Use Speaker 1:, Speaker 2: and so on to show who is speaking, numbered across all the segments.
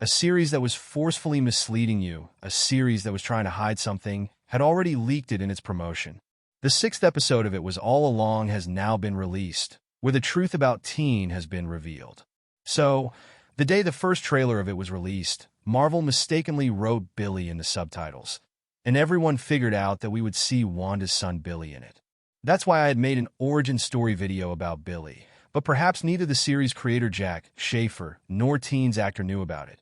Speaker 1: A series that was forcefully misleading you, a series that was trying to hide something, had already leaked it in its promotion. The 6th episode of it was All Along has now been released, where the truth about Teen has been revealed. So, the day the first trailer of it was released, Marvel mistakenly wrote Billy in the subtitles, and everyone figured out that we would see Wanda's son Billy in it. That's why I had made an origin story video about Billy, but perhaps neither the series creator Jack Schaefer nor Teen's actor knew about it.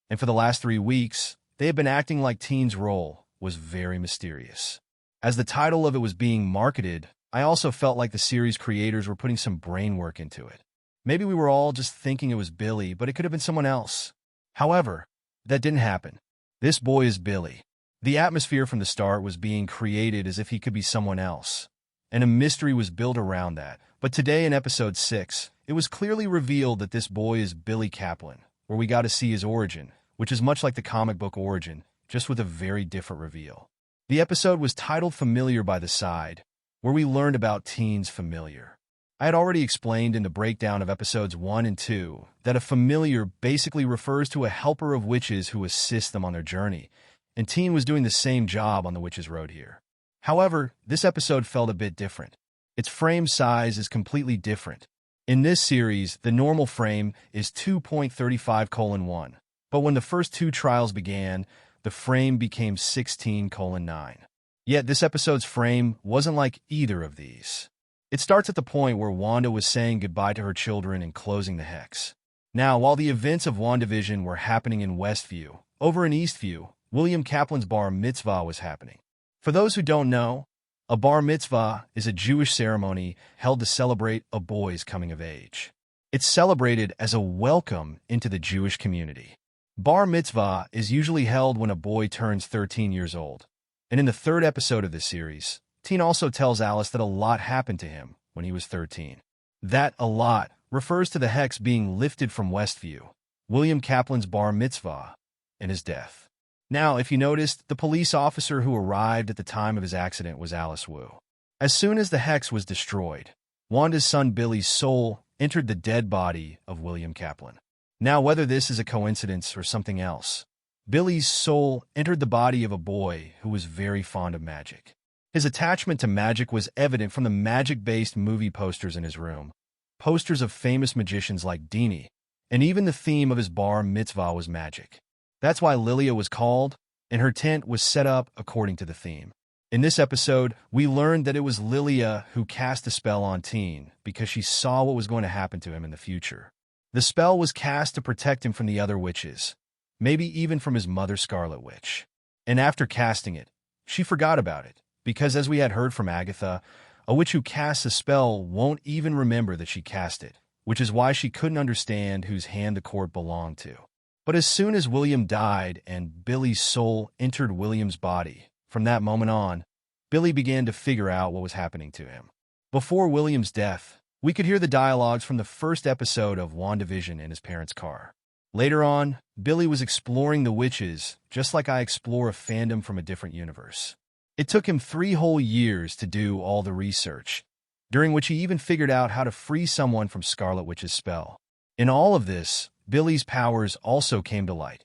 Speaker 1: And for the last 3 weeks, they had been acting like Teen's role was very mysterious. As the title of it was being marketed, I also felt like the series creators were putting some brain work into it. Maybe we were all just thinking it was Billy, but it could have been someone else. However, that didn't happen. This boy is Billy. The atmosphere from the start was being created as if he could be someone else, and a mystery was built around that. But today in episode 6, it was clearly revealed that this boy is Billy Kaplan, where we got to see his origin, which is much like the comic book origin, just with a very different reveal. The episode was titled Familiar by the Side, where we learned about Teen's familiar. I had already explained in the breakdown of episodes 1 and 2 that a familiar basically refers to a helper of witches who assists them on their journey, and Teen was doing the same job on the Witch's Road here. However, this episode felt a bit different. Its frame size is completely different. In this series, the normal frame is 2.35:1, but when the first 2 trials began, the frame became 16:9. Yet this episode's frame wasn't like either of these. It starts at the point where Wanda was saying goodbye to her children and closing the hex. Now, while the events of WandaVision were happening in Westview, over in Eastview, William Kaplan's bar mitzvah was happening. For those who don't know, a bar mitzvah is a Jewish ceremony held to celebrate a boy's coming of age. It's celebrated as a welcome into the Jewish community. Bar mitzvah is usually held when a boy turns 13 years old. And in the 3rd episode of this series, Teen also tells Alice that a lot happened to him when he was 13. That a lot refers to the hex being lifted from Westview, William Kaplan's bar mitzvah, and his death. Now, if you noticed, the police officer who arrived at the time of his accident was Alice Wu. As soon as the hex was destroyed, Wanda's son Billy's soul entered the dead body of William Kaplan. Now, whether this is a coincidence or something else, Billy's soul entered the body of a boy who was very fond of magic. His attachment to magic was evident from the magic-based movie posters in his room, posters of famous magicians like Dini, and even the theme of his bar mitzvah was magic. That's why Lilia was called, and her tent was set up according to the theme. In this episode, we learned that it was Lilia who cast a spell on Teen because she saw what was going to happen to him in the future. The spell was cast to protect him from the other witches, maybe even from his mother Scarlet Witch. And after casting it, she forgot about it, because as we had heard from Agatha, a witch who casts a spell won't even remember that she cast it, which is why she couldn't understand whose hand the cord belonged to. But as soon as William died and Billy's soul entered William's body, from that moment on, Billy began to figure out what was happening to him. Before William's death, we could hear the dialogues from the first episode of WandaVision in his parents' car. Later on, Billy was exploring the witches, just like I explore a fandom from a different universe. It took him 3 whole years to do all the research, during which he even figured out how to free someone from Scarlet Witch's spell. In all of this, Billy's powers also came to light.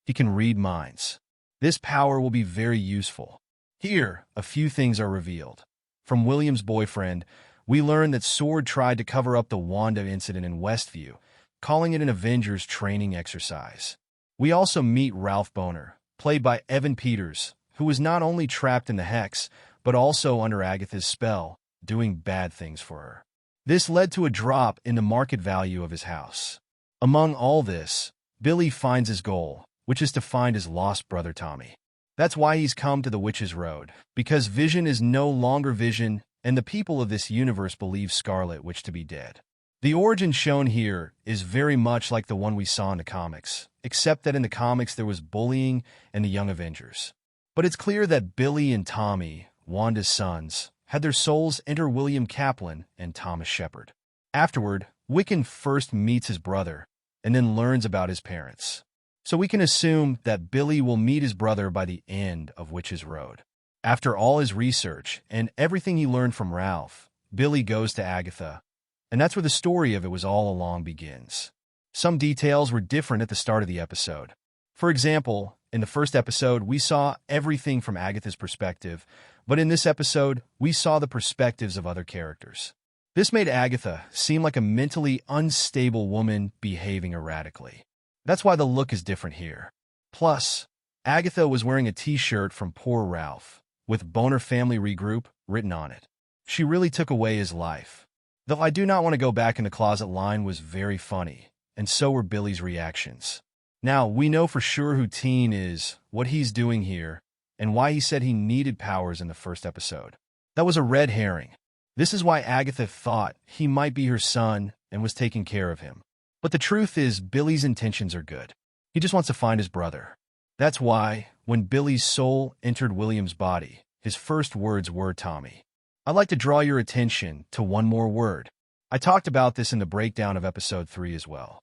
Speaker 1: He can read minds. This power will be very useful. Here, a few things are revealed. From William's boyfriend, we learn that Sword tried to cover up the Wanda incident in Westview, calling it an Avengers training exercise. We also meet Ralph Boner, played by Evan Peters, who was not only trapped in the hex, but also under Agatha's spell, doing bad things for her. This led to a drop in the market value of his house. Among all this, Billy finds his goal, which is to find his lost brother Tommy. That's why he's come to the Witch's Road, because Vision is no longer Vision, and the people of this universe believe Scarlet Witch to be dead. The origin shown here is very much like the one we saw in the comics, except that in the comics there was bullying and the Young Avengers. But it's clear that Billy and Tommy, Wanda's sons, had their souls enter William Kaplan and Thomas Shepard. Afterward, Wiccan first meets his brother, and then learns about his parents. So we can assume that Billy will meet his brother by the end of Witch's Road. After all his research and everything he learned from Ralph, Billy goes to Agatha, and that's where the story of It Was All Along begins. Some details were different at the start of the episode. For example, in the first episode, we saw everything from Agatha's perspective, but in this episode, we saw the perspectives of other characters. This made Agatha seem like a mentally unstable woman behaving erratically. That's why the look is different here. Plus, Agatha was wearing a t-shirt from Poor Ralph, with Boner Family Regroup written on it. She really took away his life. Though I do not want to go back in the closet line was very funny, and so were Billy's reactions. Now, we know for sure who Teen is, what he's doing here, and why he said he needed powers in the first episode. That was a red herring. This is why Agatha thought he might be her son and was taking care of him. But the truth is, Billy's intentions are good. He just wants to find his brother. That's why, when Billy's soul entered William's body, his first words were Tommy. I'd like to draw your attention to one more word. I talked about this in the breakdown of episode 3 as well.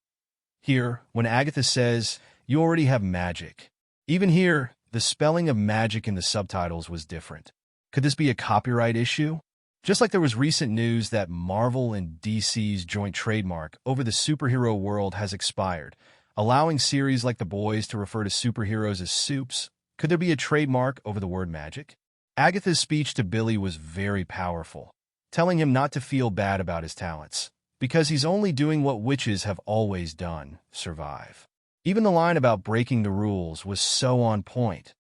Speaker 1: Here, when Agatha says, "You already have magic." Even here, the spelling of magic in the subtitles was different. Could this be a copyright issue? Just like there was recent news that Marvel and DC's joint trademark over the superhero world has expired, allowing series like The Boys to refer to superheroes as soups, could there be a trademark over the word magic? Agatha's speech to Billy was very powerful, telling him not to feel bad about his talents, because he's only doing what witches have always done, survive. Even the line about breaking the rules was so on point.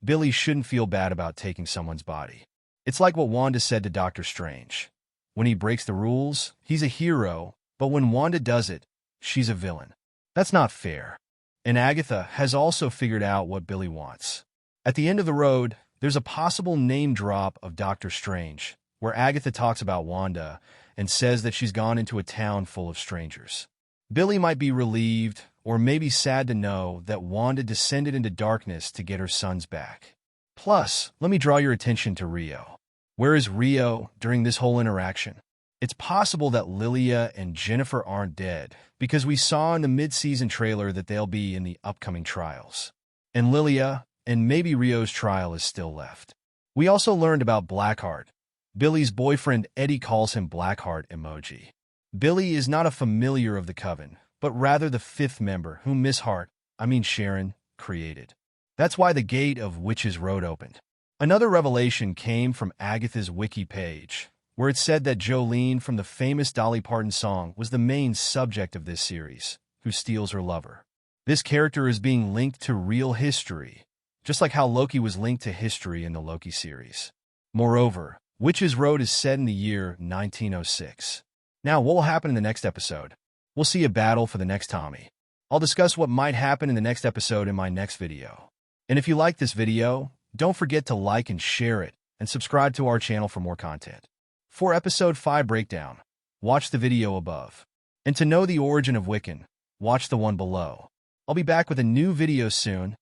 Speaker 1: Billy shouldn't feel bad about taking someone's body. It's like what Wanda said to Doctor Strange. When he breaks the rules, he's a hero, but when Wanda does it, she's a villain. That's not fair. And Agatha has also figured out what Billy wants. At the end of the road, there's a possible name drop of Doctor Strange, where Agatha talks about Wanda and says that she's gone into a town full of strangers. Billy might be relieved, or maybe sad to know that Wanda descended into darkness to get her sons back. Plus, let me draw your attention to Rio. Where is Rio during this whole interaction? It's possible that Lilia and Jennifer aren't dead, because we saw in the mid-season trailer that they'll be in the upcoming trials. And Lilia, and maybe Rio's trial is still left. We also learned about Blackheart. Billy's boyfriend Eddie calls him Blackheart emoji. Billy is not a familiar of the coven, but rather the 5th member whom Miss Sharon, created. That's why the gate of Witches Road opened. Another revelation came from Agatha's wiki page, where it said that Jolene from the famous Dolly Parton song was the main subject of this series, who steals her lover. This character is being linked to real history, just like how Loki was linked to history in the Loki series. Moreover, Witches Road is set in the year 1906. Now, what will happen in the next episode? We'll see a battle for the next Tommy. I'll discuss what might happen in the next episode in my next video. And if you like this video, don't forget to like and share it, and subscribe to our channel for more content. For episode 5 breakdown, watch the video above. And to know the origin of Wiccan, watch the one below. I'll be back with a new video soon,